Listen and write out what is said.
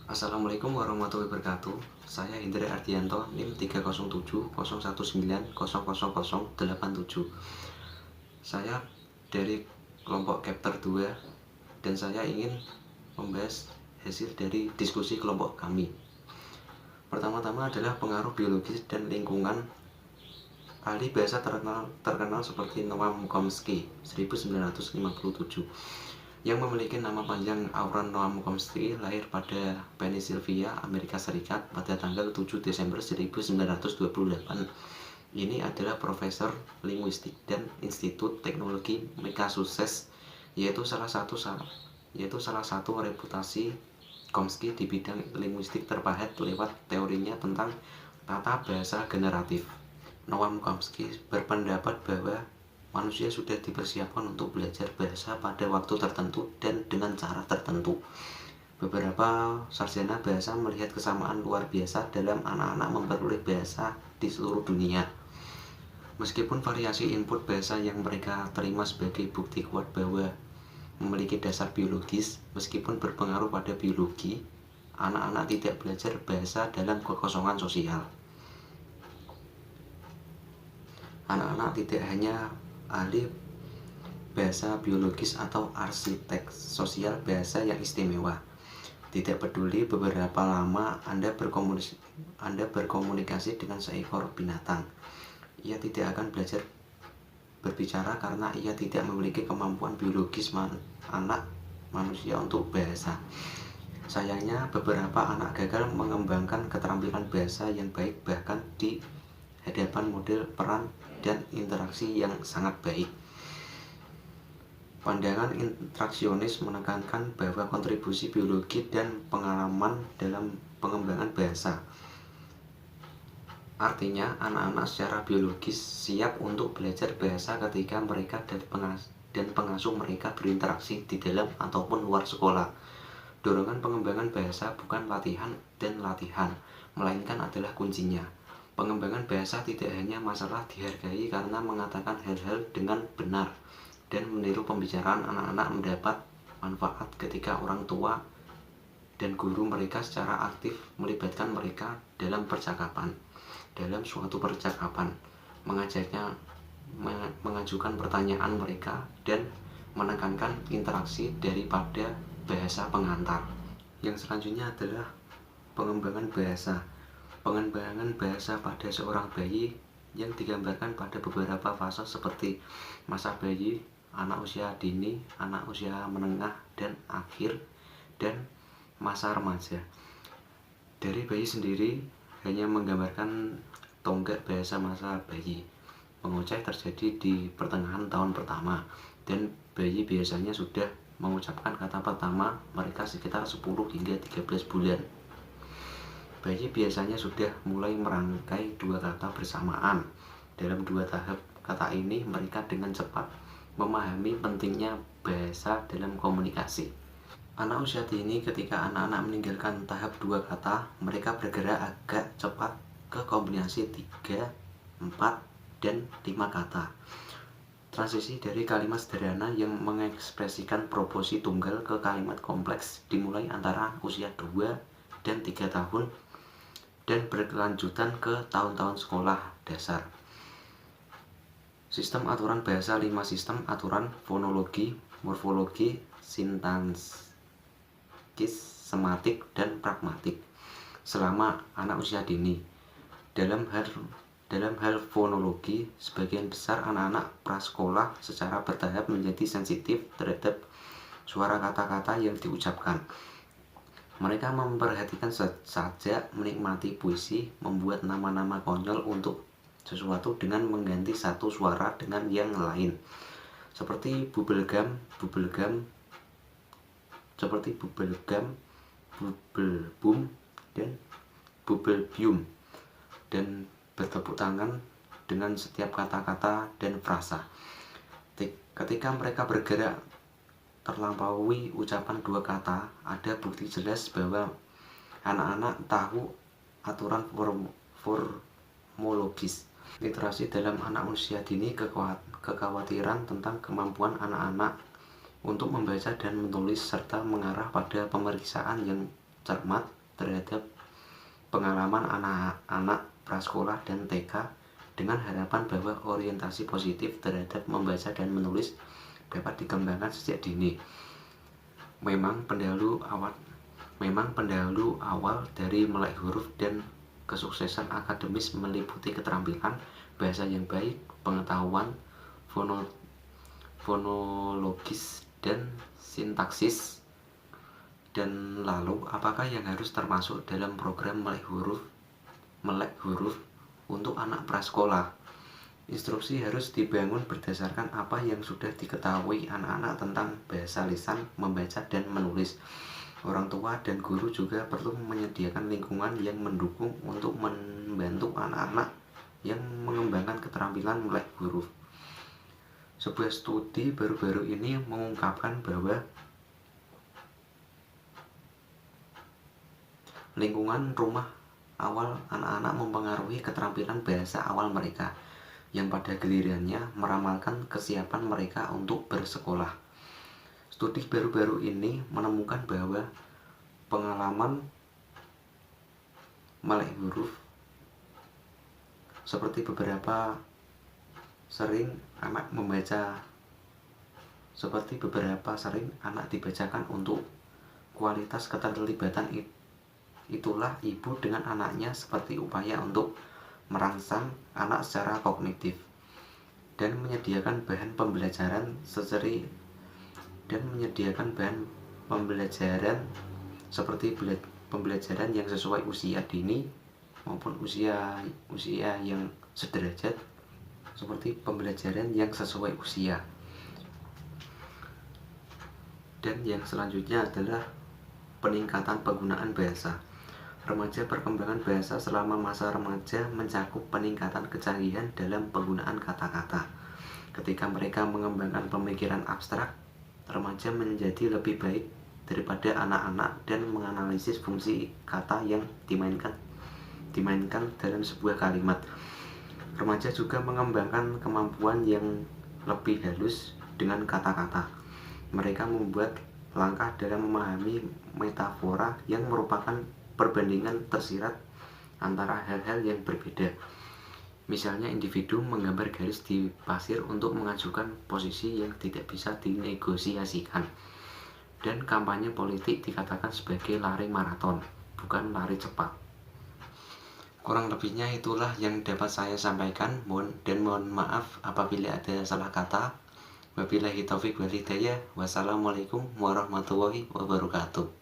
Assalamualaikum warahmatullahi wabarakatuh. Saya Indra Ardianto, NIM 30701900087. Saya dari kelompok Chapter 2 dan saya ingin membahas hasil dari diskusi kelompok kami. Pertama-tama adalah pengaruh biologis dan lingkungan. Ahli bahasa terkenal seperti Noam Chomsky 1957 yang memiliki nama panjang Auron Noam Chomsky lahir pada Pennsylvania, Amerika Serikat pada tanggal 7 Desember 1928. Ini adalah profesor linguistik dan Institut Teknologi Massachusetts, yaitu salah satu reputasi Chomsky di bidang linguistik terpahat lewat teorinya tentang tata bahasa generatif. Noam Chomsky berpendapat bahwa manusia sudah dipersiapkan untuk belajar bahasa pada waktu tertentu dan dengan cara tertentu. Beberapa sarjana bahasa melihat kesamaan luar biasa dalam anak-anak memperoleh bahasa di seluruh dunia. Meskipun variasi input bahasa yang mereka terima sebagai bukti kuat bahwa memiliki dasar biologis, meskipun berpengaruh pada biologi, anak-anak tidak belajar bahasa dalam kekosongan sosial. Anak-anak tidak hanya ahli bahasa biologis atau arsitek sosial bahasa yang istimewa. Tidak peduli beberapa lama Anda berkomunikasi dengan seekor binatang, ia tidak akan belajar berbicara karena ia tidak memiliki kemampuan biologis anak manusia untuk bahasa. Sayangnya, beberapa anak gagal mengembangkan keterampilan bahasa yang baik bahkan di hadapan model peran dan interaksi yang sangat baik. Pandangan interaksionis menekankan bahwa kontribusi biologi dan pengalaman dalam pengembangan bahasa. Artinya, anak-anak secara biologis siap untuk belajar bahasa ketika mereka dan pengasuh mereka berinteraksi di dalam ataupun luar sekolah. Dorongan pengembangan bahasa bukan latihan dan latihan, melainkan adalah kuncinya. Pengembangan bahasa tidak hanya masalah dihargai karena mengatakan hal-hal dengan benar dan meniru pembicaraan anak-anak mendapat manfaat ketika orang tua dan guru mereka secara aktif melibatkan mereka dalam suatu percakapan, mengajaknya mengajukan pertanyaan mereka dan menekankan interaksi daripada bahasa pengantar. Yang selanjutnya adalah pengembangan bahasa. Pengembangan bahasa pada seorang bayi yang digambarkan pada beberapa fase seperti masa bayi, anak usia dini, anak usia menengah dan akhir, dan masa remaja. Dari bayi sendiri hanya menggambarkan tonggak bahasa masa bayi. Mengoceh terjadi di pertengahan tahun pertama dan bayi biasanya sudah mengucapkan kata pertama mereka sekitar 10 hingga 13 bulan. Bayi biasanya sudah mulai merangkai dua kata bersamaan. Dalam dua tahap kata ini, mereka dengan cepat memahami pentingnya bahasa dalam komunikasi. Anak usia dini ketika anak-anak meninggalkan tahap dua kata, mereka bergerak agak cepat ke kombinasi 3, 4, dan 5 kata. Transisi dari kalimat sederhana yang mengekspresikan proposi tunggal ke kalimat kompleks dimulai antara usia 2 dan 3 tahun dan berkelanjutan ke tahun-tahun sekolah dasar. Sistem aturan bahasa 5 sistem aturan fonologi, morfologi, sintaksis, sematik, dan pragmatik selama anak usia dini. Dalam hal fonologi, sebagian besar anak-anak prasekolah secara bertahap menjadi sensitif terhadap suara kata-kata yang diucapkan. Mereka memperhatikan saja, menikmati puisi, membuat nama-nama konyol untuk sesuatu dengan mengganti satu suara dengan yang lain. Seperti bubblegum, bubbleboom, dan bubblebium, dan bertepuk tangan dengan setiap kata-kata dan frasa. Ketika mereka bergerak terlampaui ucapan dua kata, ada bukti jelas bahwa anak-anak tahu aturan formologis. Literasi dalam anak usia dini kekhawatiran tentang kemampuan anak-anak untuk membaca dan menulis serta mengarah pada pemeriksaan yang cermat terhadap pengalaman anak-anak prasekolah dan TK dengan harapan bahwa orientasi positif terhadap membaca dan menulis dapat dikembangkan sejak dini. Memang pendahulu awal dari melek huruf dan kesuksesan akademis meliputi keterampilan bahasa yang baik, pengetahuan fonologis dan sintaksis. Dan lalu, apakah yang harus termasuk dalam program melek huruf untuk anak prasekolah? Instruksi harus dibangun berdasarkan apa yang sudah diketahui anak-anak tentang bahasa lisan, membaca, dan menulis. Orang tua dan guru juga perlu menyediakan lingkungan yang mendukung untuk membantu anak-anak yang mengembangkan keterampilan melek huruf. Sebuah studi baru-baru ini mengungkapkan bahwa lingkungan rumah awal anak-anak mempengaruhi keterampilan bahasa awal mereka, yang pada gilirannya meramalkan kesiapan mereka untuk bersekolah. Studi baru-baru ini menemukan bahwa pengalaman melek huruf seperti beberapa sering anak dibacakan untuk kualitas keterlibatan itulah ibu dengan anaknya seperti upaya untuk merangsang anak secara kognitif dan menyediakan bahan pembelajaran seperti pembelajaran yang sesuai usia dini maupun usia yang sederajat seperti pembelajaran yang sesuai usia. Dan yang selanjutnya adalah peningkatan penggunaan bahasa. Remaja perkembangan bahasa selama masa remaja mencakup peningkatan kecanggihan dalam penggunaan kata-kata. Ketika mereka mengembangkan pemikiran abstrak, remaja menjadi lebih baik daripada anak-anak dan menganalisis fungsi kata yang dimainkan dalam sebuah kalimat. Remaja juga mengembangkan kemampuan yang lebih halus dengan kata-kata. Mereka membuat langkah dalam memahami metafora yang merupakan perbandingan tersirat antara hal-hal yang berbeda. Misalnya individu menggambar garis di pasir untuk mengajukan posisi yang tidak bisa dinegosiasikan. Dan kampanye politik dikatakan sebagai lari maraton, bukan lari cepat. Kurang lebihnya itulah yang dapat saya sampaikan. Mohon maaf apabila ada salah kata. Wabillahi taufik wal hidayah. Wassalamualaikum warahmatullahi wabarakatuh.